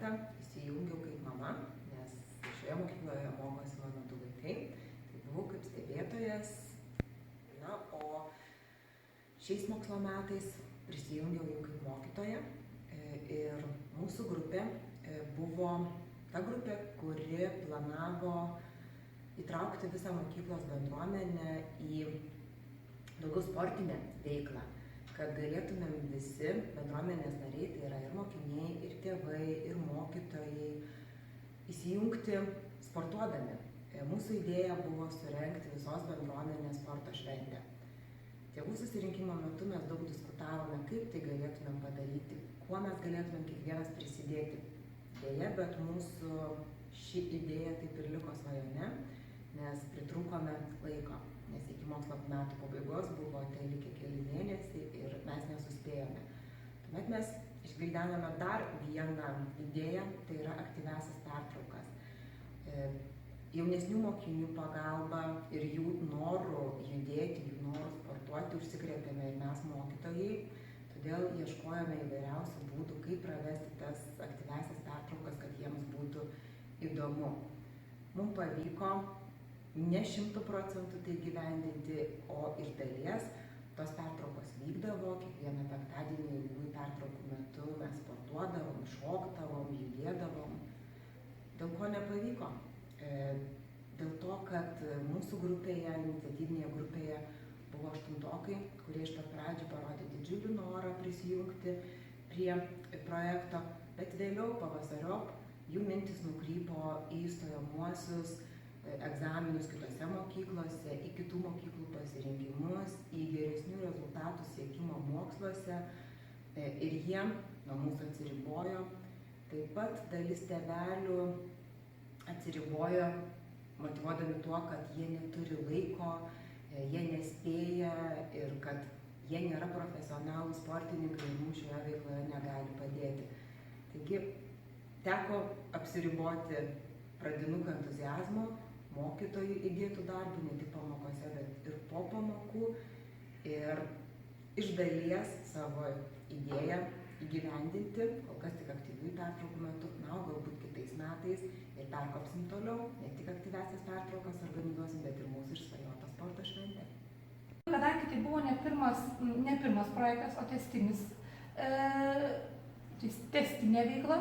projektą įsijungiau kaip mama, nes šioje mokykloje mokosi mano 2 vaikai. Tai buvau kaip stebėtojas. Na, o šiais mokslo metais prisijungiau jau kaip mokytoja. Ir mūsų grupė buvo ta grupė, kuri planavo įtraukti visą mokyklos bendruomenę į daugiau sportinę veiklą, kad galėtumėm visi bendruomenės nariai, tai yra ir mokiniai, ir tėvai, ir mokytojai, įsijungti sportuodami. Mūsų idėja buvo surengti visos bendruomenės sporto šventę. Tėvų susirinkimo metu mes daug diskutavome, kaip tai galėtumėm padaryti, kuo mes galėtumėm kiekvienas prisidėti. Deja, bet mūsų ši idėja taip ir liko svajone, nes pritrūkome laiko, nes iki mokslo metų pabaigos buvo likę keli mėnesiai ir mes nesuspėjome. Tuomet mes išgvildenome dar vieną idėją, tai yra aktyviąsias pertraukas. Jaunesnių mokinių pagalba ir jų norų judėti, jų norų sportuoti užsikrėtėme ir mes mokytojai, todėl ieškojome įvairiausių būdų, kaip pravesti tas aktyviąsias pertraukas, kad jiems būtų įdomu. Mums pavyko ne 100% tai gyvendinti, o iš dalies tos pertraukos vykdavo, kiekvieną penktadienį ilgųjų pertraukų metu mes sportuodavom, šokdavom, judėdavom. Dėl ko nepavyko? Dėl to, kad mūsų grupėje, iniciatyvinėje grupėje buvo 8-okai, kurie iš pat pradžių parodė didžiulį norą prisijungti prie projekto, bet vėliau pavasariop jų mintis nukrypo į stojamuosius egzaminus kitose mokyklose, į kitų mokyklų pasirinkimus, į geresnių rezultatų siekimo moksluose ir jie nuo mūsų atsiribojo. Taip pat dalis tėvelių atsiribojo, motyvuodami tuo, kad jie neturi laiko, jie nespėja ir kad jie nėra profesionalūs sportininkai ir mums šioje veikloje negali padėti. Taigi teko apsiriboti pradinukų entuziazmo, mokytojų įdėtų darbų, ne tik pamokose, bet ir po pamokų. Ir iš dalies savo idėją įgyvendinti, kol kas tik aktyviųjų pertraukų metu, na, galbūt kitais metais ir perkopsim toliau, ne tik aktyviąsias pertraukas organizuosim, bet ir mūsų išsvajotą sporto šventę. Kadangi tai buvo ne pirmas projektas, o testinė veikla,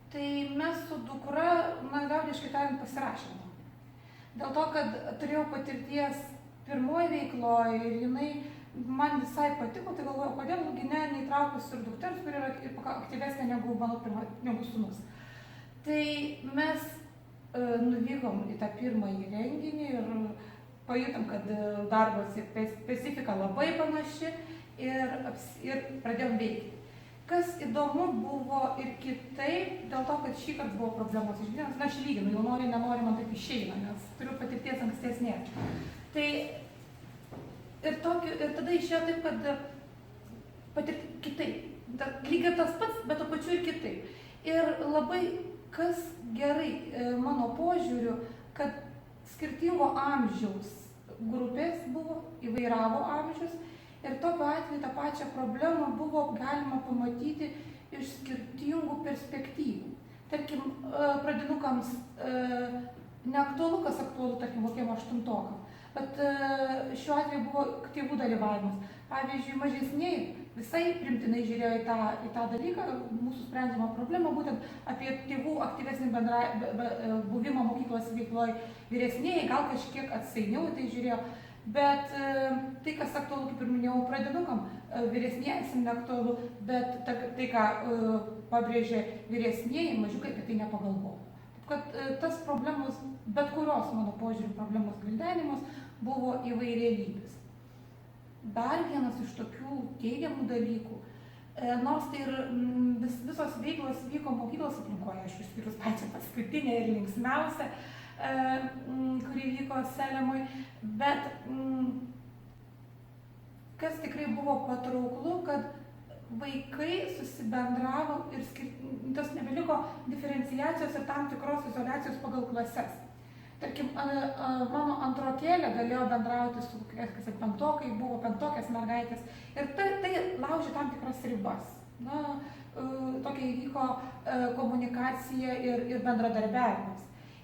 tai mes su dukra, liaudiškai tariant, pasirašėme. Dėl to, kad turėjau patirties pirmoji veikloje ir jinai man visai patiko, tai galvoju, kodėl neįtraukus ir dukters, kuri yra aktyvesnė negu negu sūnus. Tai mes nuvykom į tą pirmąjį renginį ir pajutom, kad darbo specifika labai panaši ir pradėjom veikti. Kas įdomu buvo ir kitaip, dėl to, kad šį kartą buvo problemos išgyvenimas, aš lyginu, jau nenori, man taip išeina, nes turiu patirties ankstesnės. Tai ir tada išėjo taip, kad patirti kitaip, lygiai tas pats, bet to pačiu ir kitaip. Ir labai kas gerai mano požiūriu, kad skirtingo amžiaus grupės buvo, įvairavo amžius, ir tokiu atveju tą pačią problemą buvo galima pamatyti iš skirtingų perspektyvų. Tarkim, pradinukams neaktualu, kas aktualu, tarkim, kokiem 8-okam, bet šiuo atveju buvo tėvų dalyvavimas. Pavyzdžiui, mažesniai visai primtinai žiūrėjo į tą dalyką, mūsų sprendžiamą problemą, būtent apie tėvų aktyvesnį buvimą mokyklos veikloje. Vyresnieji gal kažkiek atsainiau tai žiūrėjo. Bet tai, kas aktualu, kaip ir minėjau, pradinukam, vyresniesim neaktualu, bet tai, ką pabrėžė vyresnieji, mažiukai apie tai nepagalvojo. Taip kad tas problemos, bet kurios mano požiūrių problemos gvildenimas buvo įvairialypis. Dar vienas iš tokių teigiamų dalykų, nors tai ir visos veiklos vyko mokyklos aplinkoje, aišku, išskyrus pačią paskutinę ir linksmiausią, kuri vyko Selemui, bet kas tikrai buvo patrauklu, kad vaikai susibendravo ir tos nebeliko diferenciacijos ir tam tikros izoliacijos pagal klases. Tarkim, mano antrokėlė galėjo bendrauti su 5-tokai, buvo 5-tokės mergaitės ir tai laužė tam tikras ribas. Tokia įvyko komunikacija ir bendradarbiavimas.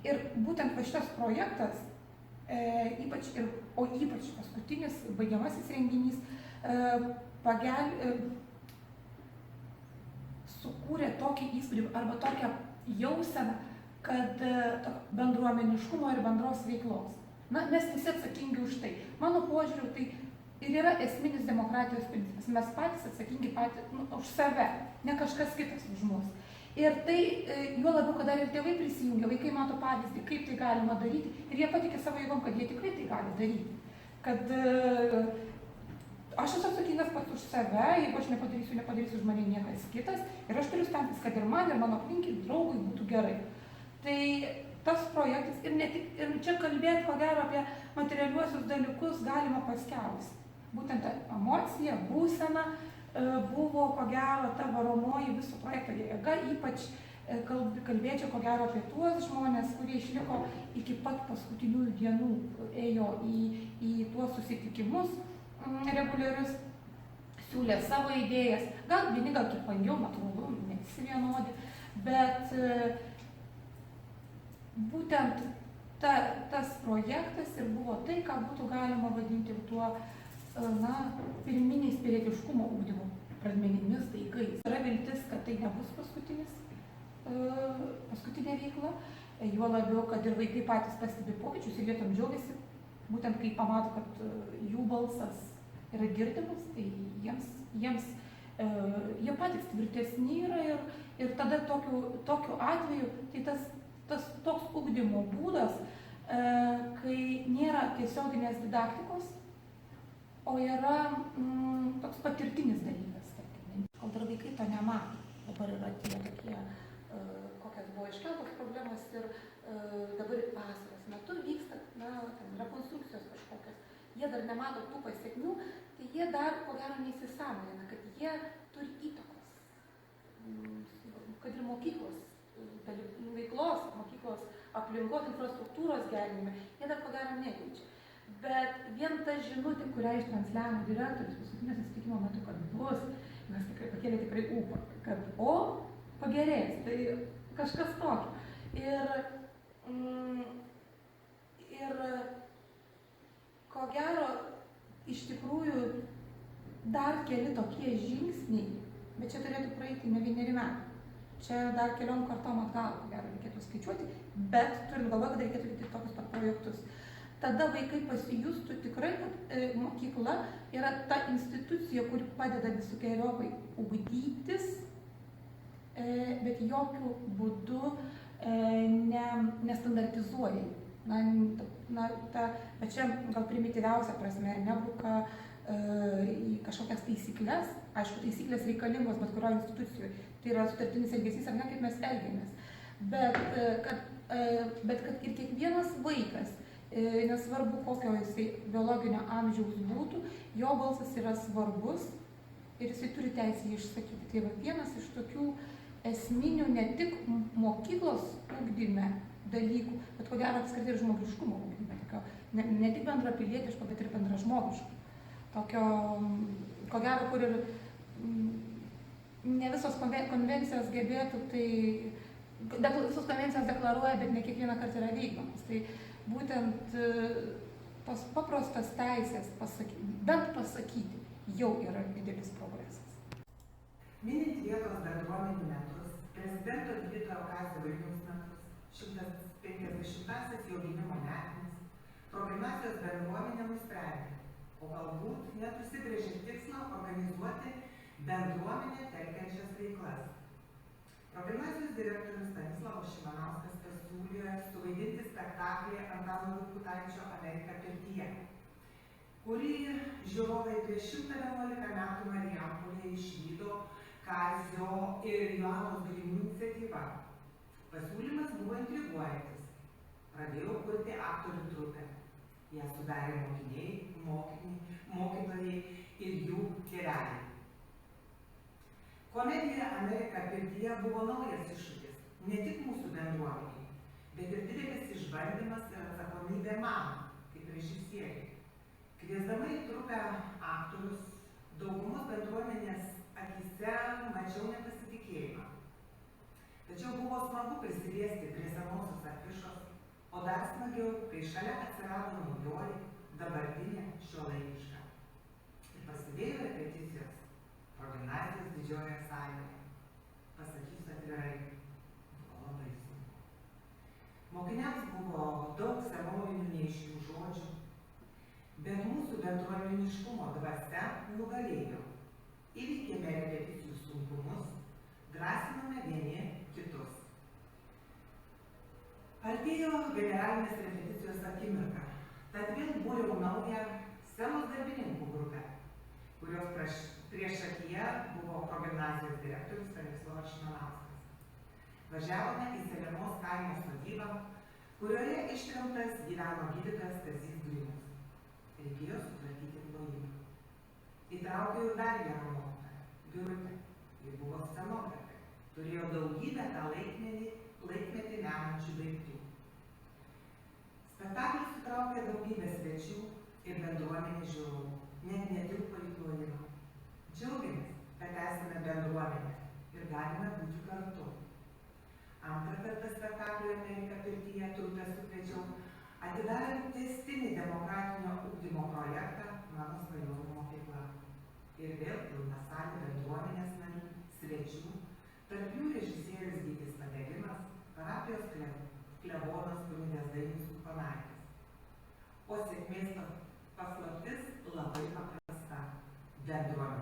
Ir būtent va šitas projektas, ypač paskutinis baigiamasis renginys, sukūrė tokį įspūdį arba tokią jauseną, kad bendruomeniškumo ir bendros veiklos. Mes visi atsakingi už tai. Mano požiūriu, tai ir yra esminis demokratijos principas. Mes patys atsakingi už save, ne kažkas kitas už mus. Ir tai, juo labiau, kad dar ir tėvai prisijungia, vaikai mato pavyzdį, kaip tai galima daryti, ir jie patikė savo jėgom, kad jie tikrai tai gali daryti. Kad aš esu atsakingas pats už save, jeigu aš nepadarysiu už mane niekas kitas, ir aš turiu stengtis, kad ir man, ir mano aplinkai, draugui būtų gerai. Tai tas projektas, ir čia kalbėti, ko gero, apie materialiuosius dalykus galima paskiausiai. Būtent ta emocija, būsena buvo, ko gero, ta varomoji viso projekto jėga, ypač kalbėčiau, ko gero, apie tuos žmonės, kurie išliko iki pat paskutiniųjų dienų, ėjo į tuos susitikimus reguliarius, siūlė savo idėjas, gal vieni gal kiek vangiau, natūralu, ne visi vienodi, bet būtent tas projektas ir buvo tai, ką būtų galima vadinti tuo pirminiais pilietiškumo ugdymo pradmenimis daigais. Yra viltis, kad tai nebus paskutinė veikla, juo labiau, kad ir vaikai patys pastebi pokyčius ir jie tam džiaugiasi, būtent kai pamato, kad jų balsas yra girdimas, tai jiems jie patys tvirtesni yra ir tada tokiu atveju, tai tas toks ugdymo būdas, kai nėra tiesioginės didaktikos, o yra toks patirtinis dalykas. Kol dar vaikai to nemato. Dabar yra tie tokie, kokios buvo iškeltos problemas ir dabar vasaros metu vyksta rekonstrukcijos kažkokios. Jie dar nemato tų pasiekmių, tai jie dar, ko gero, neįsisąmonina, kad jie turi įtakos. Kad ir mokyklos veiklos, mokyklos aplinkos, infrastruktūros gerinime, jie dar, ko gero, nejaučia. Bet vien ta žinutė, kurią ištransliavo direktorius paskutinio susitikimo metu, kad bus, mes pakėlė tikrai ūpą, kad pagerės, tai kažkas tokio. Ir ko gero, iš tikrųjų, dar keli tokie žingsniai, bet čia turėtų praeiti ne 1 metai. Čia dar keliom kartom atgal, ko gero, reikėtų skaičiuoti, bet turint galvoje, kad reikėtų vykdyti tokius pat projektus. Tada vaikai pasijustų tikrai, kad mokykla yra ta institucija, kuri padeda visokiojopai ugdytis, bet jokių būdų nestandartizuoja. Ta pačia gal primityviausia prasme nebruka į kažkokias taisyklės. Aišku, taisyklės reikalingos bet kurio institucijoje. Tai yra sutartinis elgesys ar ne, kaip mes elgiamės. Bet kad ir kiekvienas vaikas, nesvarbu kokio jisai biologinio amžiaus būtų, jo balsas yra svarbus ir jisai turi teisę jį išsakyti. Tai va vienas iš tokių esminių ne tik mokyklos ugdyme dalykų, bet ko gero apskritai ir žmogiškumo ugdyme. Ne tik bendrapilietiško, bet ir bendražmogiško. Tokio, ko gero, kur ir ne visos konvencijos gebėtų, tai visos konvencijos deklaruoja, bet ne kiekvieną kartą yra vykdomas. Tai būtent tos paprastos teisės bent pasakyti jau yra didelis progresas. Minint vietos bendruomenių metus, prezidento gydytojo Kazio Vainiaus metus, 150-asias jo gimimo metinis, progimnazijos bendruomenė nusprendė, o galbūt net užsibrėžė tikslą organizuoti bendruomenę telkiančias veiklas. Progimnazijos direktorius Stanislavas Šimanauskas pasiūlė suvaidinti spektaklį Antano Gutaičio Amerika pirtyje, kurį žiūrovai prieš 111 metų Marijampolėje išvydo Kazio ir Joanos Grinių iniciatyva. Pasiūlymas buvo intriguojantis. Pradėjo kurti aktorių trupę. Ją sudarė mokiniai, mokytojai ir jų tėveliai. Komedija Amerika pirtyje buvo naujas iššūkis, ne tik mūsų bendruomeniai, bet ir didelis išbandymas ir atsakomybė man, kaip režisieriui. Kviesdama į trupę aktorius, daugumos bendruomenės akyse Tačiau buvo smagu prisiliesti prie senosios afišos, o dar smagiau, kai šalia atsirado naujoji, dabartinė šiuolaikiška. Ir prasidėjo repeticijos progimnazijos didžiojoje salėje. Pasakysiu atvirai, buvo labai sunku. Mokiniams buvo daug senovinių neaiškių žodžių, bet mūsų bendruomeniškumo dvasia nugalėjo. Įveikėme repeticijų sunkumus, drąsinome vieni kitus. Artėjo generalinės repeticijos akimirka, tad vėl būriau naują scenos darbininkų grupę, kurios priešakyje buvo progimnazijos direktorius Stanislovas Šimanauskas. Važiavome į Selemos kaimo sodybą, kurioje ištremtas gyveno gydytojas Stasys Grinius. Reikėjo sutvarkyti klojimą. Įtraukiau dar vieną mokytoją, Birutę. Ji buvo scenografė, turėjo daugybę tą laikmetį menančių daiktų. Spektaklis sutraukė daugybę svečių ir bendruomenės žiūrovų, net netilpo į klojimą. Džiaugiamės, kad esame bendruomenė ir galime būti kartu. Antrą kartą spektaklio Amerika pirtyje trupę sukviečiau atidarant tęstinį demokratinio ugdymo projektą Mano svajonių mokykla. Ir vėl pilna salė bendruomenės narių, svečių, tarp jų režisierius Gytis Padegimas, parapijos klebonas kunigas Dainius Upanaitis. O sėkmės paslaptis labai paprasta. Bendruomenė.